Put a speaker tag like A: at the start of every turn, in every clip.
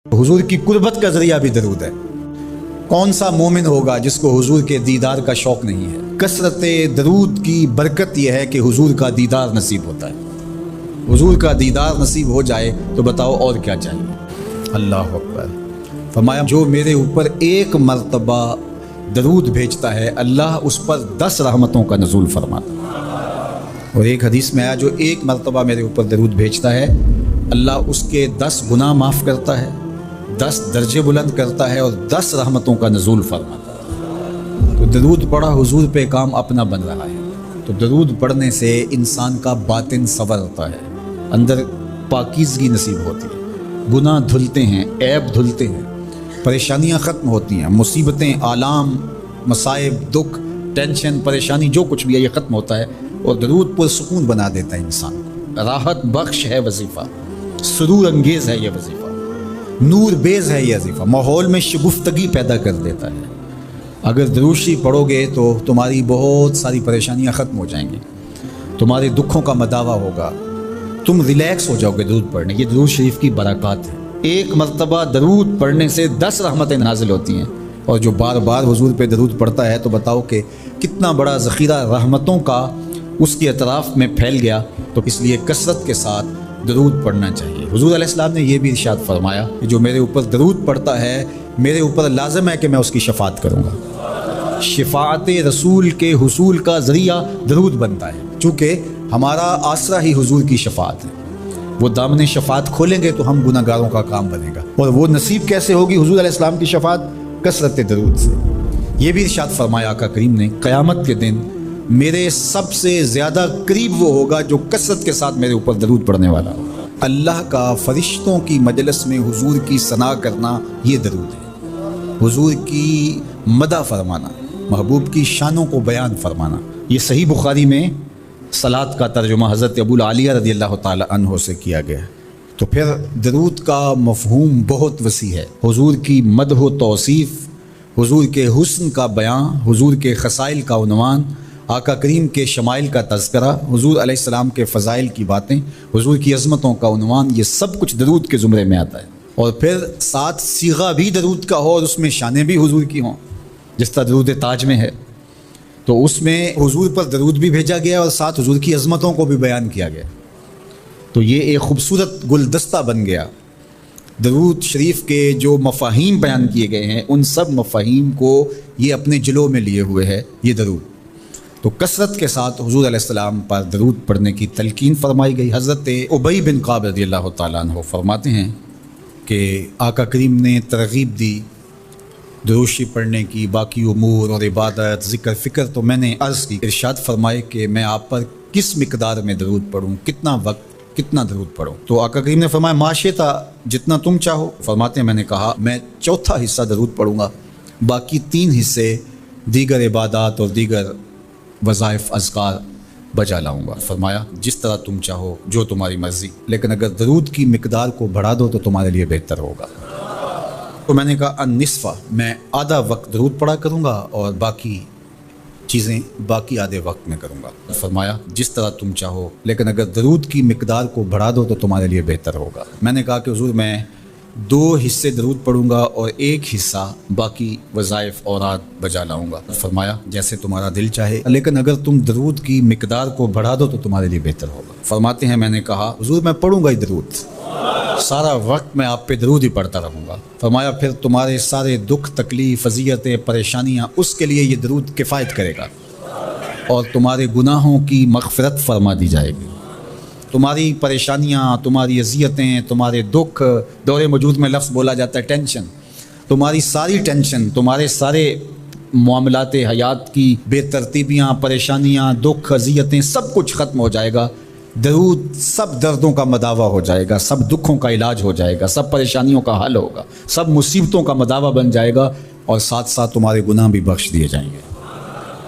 A: हुजूर की कुर्बत का जरिया भी दरूद है। कौन सा मोमिन होगा जिसको हुजूर के दीदार का शौक नहीं है। कसरत दरूद की बरकत यह है कि हुजूर का दीदार नसीब होता है। हुजूर का दीदार नसीब हो जाए तो बताओ और क्या चाहिए। अल्लाह अकबर। फरमाया जो मेरे ऊपर एक मर्तबा दरूद भेजता है अल्लाह उस पर 10 रहमतों का नज़ूल फरमाता। और एक हदीस में आया जो एक मर्तबा मेरे ऊपर दरूद भेजता है अल्लाह उसके 10 गुनाह माफ़ करता है, 10 दर्जे बुलंद करता है और 10 रहमतों का नज़ूल फरमाता है। तो दरूद पढ़ा हुजूर पे काम अपना बन रहा है। तो दरूद पढ़ने से इंसान का बातिन संवरता है, अंदर पाकीज़गी नसीब होती है, गुनाह धुलते हैं, ऐब धुलते हैं, परेशानियां ख़त्म होती हैं, मुसीबतें, आलाम, मसाइब, दुख, टेंशन, परेशानी जो कुछ भी है ये ख़त्म होता है। और दरूद पुरसुकून बना देता है इंसान को। राहत बख्श है वजीफ़ा, सुरूर अंगेज़ है ये वजीफ़ा, नूर बेज़ है ये वजीफ़ा, माहौल में शगुफ्तगी पैदा कर देता है। अगर दरूद शरीफ पढ़ोगे तो तुम्हारी बहुत सारी परेशानियां ख़त्म हो जाएंगी, तुम्हारे दुखों का मदावा होगा, तुम रिलैक्स हो जाओगे दरूद पढ़ने। ये दरूद शरीफ की बरक़ात है। एक मर्तबा दरूद पढ़ने से 10 रहमतें नाजिल होती हैं। और जो बार बार हुजूर पे दरूद पढ़ता है तो बताओ कि कितना बड़ा ज़ख़ीरा रहमतों का उसके अतराफ़ में फैल गया। तो इसलिए कसरत के साथ दरूद पढ़ना चाहिए। हुजूर अलैहिस्सलाम ने यह भी इरशाद फरमाया कि जो मेरे ऊपर दरूद पढ़ता है मेरे ऊपर लाज़िम है कि मैं उसकी शफ़ाअत करूँगा। शफ़ाअत रसूल के हुसूल का ज़रिया दरूद बनता है। चूँकि हमारा आसरा ही हुजूर की शफ़ाअत है। वो दामन शफ़ाअत खोलेंगे तो हम गुनाहगारों का काम बनेगा। और वो नसीब कैसे होगी हुजूर अलैहिस्सलाम की शफ़ाअत? कसरत दरूद से। ये भी इरशाद फरमाया आका करीम ने क़यामत के दिन मेरे सबसे ज़्यादा करीब वो होगा जो कसरत के साथ मेरे ऊपर दरूद पढ़ने वाला होगा। अल्लाह का फ़रिश्तों की मजलिस में हुजूर की सना करना ये दरूद है। हुजूर की मदह फरमाना, महबूब की शानों को बयान फरमाना। ये सही बुखारी में सलात का तर्जुमा हज़रत अबूल आलिया रज़ियल्लाहु ताला अन्हो से किया गया। तो फिर दरूद का मफ़हूम बहुत वसी है। हुजूर की मदह व तौसीफ़, हुजूर के हुस्न का बयान, हुजूर के ख़साइल का उन्वान, आका करीम के शमाइल का तज़किरा, हुजूर अलैहिस्सलाम के फ़ज़ाइल की बातें, हुजूर की अज़मतों का उन्वान, ये सब कुछ दरूद के ज़ुमरे में आता है। और फिर साथ सीगा भी दरूद का हो और उसमें शानें भी हुजूर की हों, जिस तरह दरूद ताज में है। तो उसमें हुजूर पर दरूद भी भेजा गया और साथ हुजूर की अज़मतों को भी बयान किया गया। तो ये एक ख़ूबसूरत गुलदस्ता बन गया। दरूद शरीफ के जो मफ़ाहीम बयान किए गए हैं उन सब मफ़ाहीम को ये अपने जिलो में लिए हुए है ये दरूद। तो कसरत के साथ हुजूर अलैहिस्सलाम पर दरूद पढ़ने की तलकीन फरमाई गई। हज़रत उबई बिन काब रज़ियल्लाहु ताला अन्हु फरमाते हैं कि आका करीम ने तरग़ीब दी दरूद शरीफ पढ़ने की, बाकी उमूर और इबादत, ज़िक्र फ़िक्र। तो मैंने अर्ज़ की, इरशाद फरमाए कि मैं आप पर किस मिक़दार में दरूद पढ़ूँ, कितना वक्त, कितना दरूद पढ़ूँ। तो आका करीम ने फरमाया माशिता, जितना तुम चाहो। फरमाते हैं मैंने कहा मैं चौथा हिस्सा दरूद पढ़ूँगा, बाकी 3 हिस्से दीगर इबादत और दीगर वज़ाइफ़ अज़कार बजा लाऊँगा। फरमाया जिस तरह तुम चाहो, जो तुम्हारी मर्ज़ी, लेकिन अगर दरूद की मिक़दार को बढ़ा दो तो तुम्हारे लिए बेहतर होगा। तो मैंने कहा अन्निस्फ़ा, मैं आधा वक्त दरूद पढ़ा करूँगा और बाकी चीज़ें बाकी आधे वक्त में करूँगा। फरमाया जिस तरह तुम चाहो, लेकिन अगर दरूद की मिक़दार को बढ़ा दो तो तुम्हारे लिए बेहतर होगा। मैंने कहा कि हुज़ूर मैं 2 हिस्से दरूद पढ़ूँगा और 1 हिस्सा बाकी वज़ाइफ़ औरात बजा लाऊँगा। फरमाया जैसे तुम्हारा दिल चाहे, लेकिन अगर तुम दरूद की मिक़दार को बढ़ा दो तो तुम्हारे लिए बेहतर होगा। फरमाते हैं मैंने कहा हुज़ूर मैं पढ़ूँगा ही दरूद, सारा वक्त मैं आप पे दरूद ही पढ़ता रहूँगा। फरमाया फिर तुम्हारे सारे दुख, तकलीफ़, अज़ियतें, परेशानियाँ, उसके लिए ये दरूद किफ़ायत करेगा और तुम्हारे गुनाहों की मग़फ़िरत फ़रमा दी जाएगी। तुम्हारी परेशानियाँ, तुम्हारी अज़ियतें, तुम्हारे दुख, दौरे मौजूद में लफ्ज़ बोला जाता है टेंशन, तुम्हारी सारी टेंशन, तुम्हारे सारे मामलाते हयात की बेतरतीबियाँ, परेशानियाँ, दुख, अज़ियतें, सब कुछ ख़त्म हो जाएगा। दरूद सब दर्दों का मदावा हो जाएगा, सब दुखों का इलाज हो जाएगा, सब परेशानियों का हल होगा, सब मुसीबतों का मदावा बन जाएगा और साथ साथ तुम्हारे गुनाह भी बख्श दिए जाएंगे।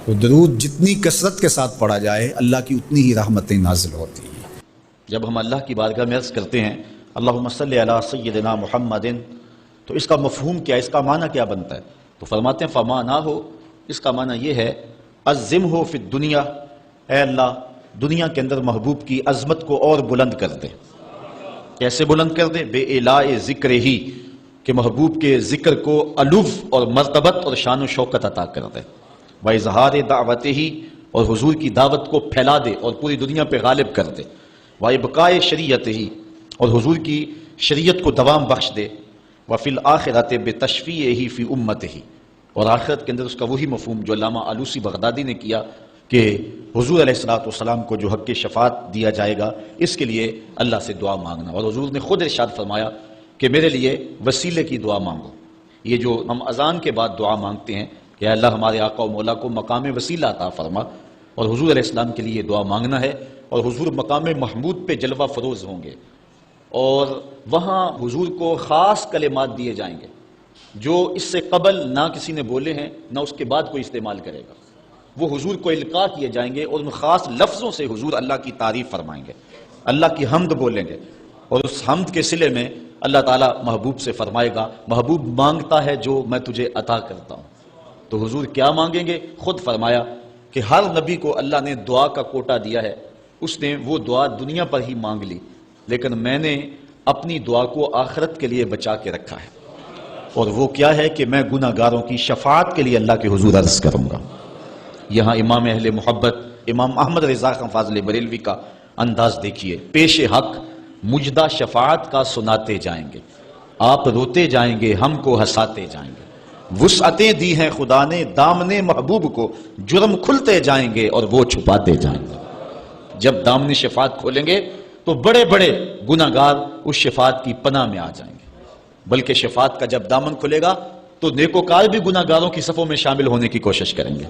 A: तो दरूद जितनी कसरत के साथ पढ़ा जाए अल्लाह की उतनी ही रहमतें नाजिल होती हैं।
B: जब हम अल्लाह की बारगाह में अर्ज़ करते हैं अल्लाहुम्मा सल्लि अला सय्यिदिना मुहम्मदिन, तो इसका मफ़हूम क्या, इसका माना क्या बनता है? तो फरमाते हैं फ़माना हो, इसका माना ये है अज़्ज़िम हो फ़िद दुनिया, ऐ अल्लाह दुनिया के अंदर महबूब की अज़मत को और बुलंद कर दे। कैसे बुलंद कर दे? बे इलाए ज़िक्र ही, کہ محبوب کے ذکر کو علو اور مرتبت اور شان و شوکت عطا کر دے، وَإِظْهَارِ دَعْوَتِهِ اور حضور کی دعوت کو پھیلا دے اور پوری دنیا پہ غالب کر دے، وَإِبْقَاءِ شَرِيعَتِهِ اور حضور کی شریعت کو دوام بخش دے، وَفِي الْآخِرَةِ بِتَشْفِيعِهِ فِي أُمَّتِهِ اور آخرت کے اندر اس کا وہی مفہوم جو علامہ آلوسی بغدادی نے کیا کہ حضور علیہ السلام کو جو حق شفاعت دیا جائے گا، اس کے لیے اللہ سے دعا مانگنا۔ اور حضور نے خود ارشاد فرمایا کہ میرے لیے وسیلے کی دعا مانگو۔ یہ جو ہم اذان کے بعد دعا مانگتے ہیں کہ اللہ ہمارے آقا و مولا کو مقام وسیلہ عطا فرما، اور حضور علیہ السلام کے لیے یہ دعا مانگنا ہے، اور حضور مقام محمود پہ جلوہ فروز ہوں گے، اور وہاں حضور کو خاص کلمات دیے جائیں گے جو اس سے قبل نہ کسی نے بولے ہیں نہ اس کے بعد کوئی استعمال کرے گا۔ وہ حضور کو القاء کیے جائیں گے اور ان خاص لفظوں سے حضور اللہ کی تعریف فرمائیں گے، اللہ کی حمد بولیں گے، اور اس حمد کے صلے میں اللہ تعالیٰ محبوب سے فرمائے گا محبوب مانگتا ہے جو میں تجھے عطا کرتا ہوں۔ تو حضور کیا مانگیں گے؟ خود فرمایا کہ ہر نبی کو اللہ نے دعا کا کوٹا دیا ہے، اس نے وہ دعا دنیا پر ہی مانگ لی، لیکن میں نے اپنی دعا کو آخرت کے لیے بچا کے رکھا ہے، اور وہ کیا ہے کہ میں گناہ گاروں کی شفاعت کے لیے اللہ کے حضور عرض کروں گا۔ یہاں امام اہل محبت امام احمد رضا خان فاضل بریلوی کا انداز دیکھیے، پیش حق مجدہ شفاعت کا سناتے جائیں گے، آپ روتے جائیں گے ہم کو ہنساتے جائیں گے، وسعتیں دی ہیں خدا نے دامن محبوب کو، جرم کھلتے جائیں گے اور وہ چھپاتے جائیں گے۔ جب دامن شفاعت کھولیں گے تو بڑے بڑے گناہ گار اس شفاعت کی پناہ میں آ جائیں گے، بلکہ شفاعت کا جب دامن کھلے گا تو نیکوکار بھی گناہ گاروں کی صفوں میں شامل ہونے کی کوشش کریں گے۔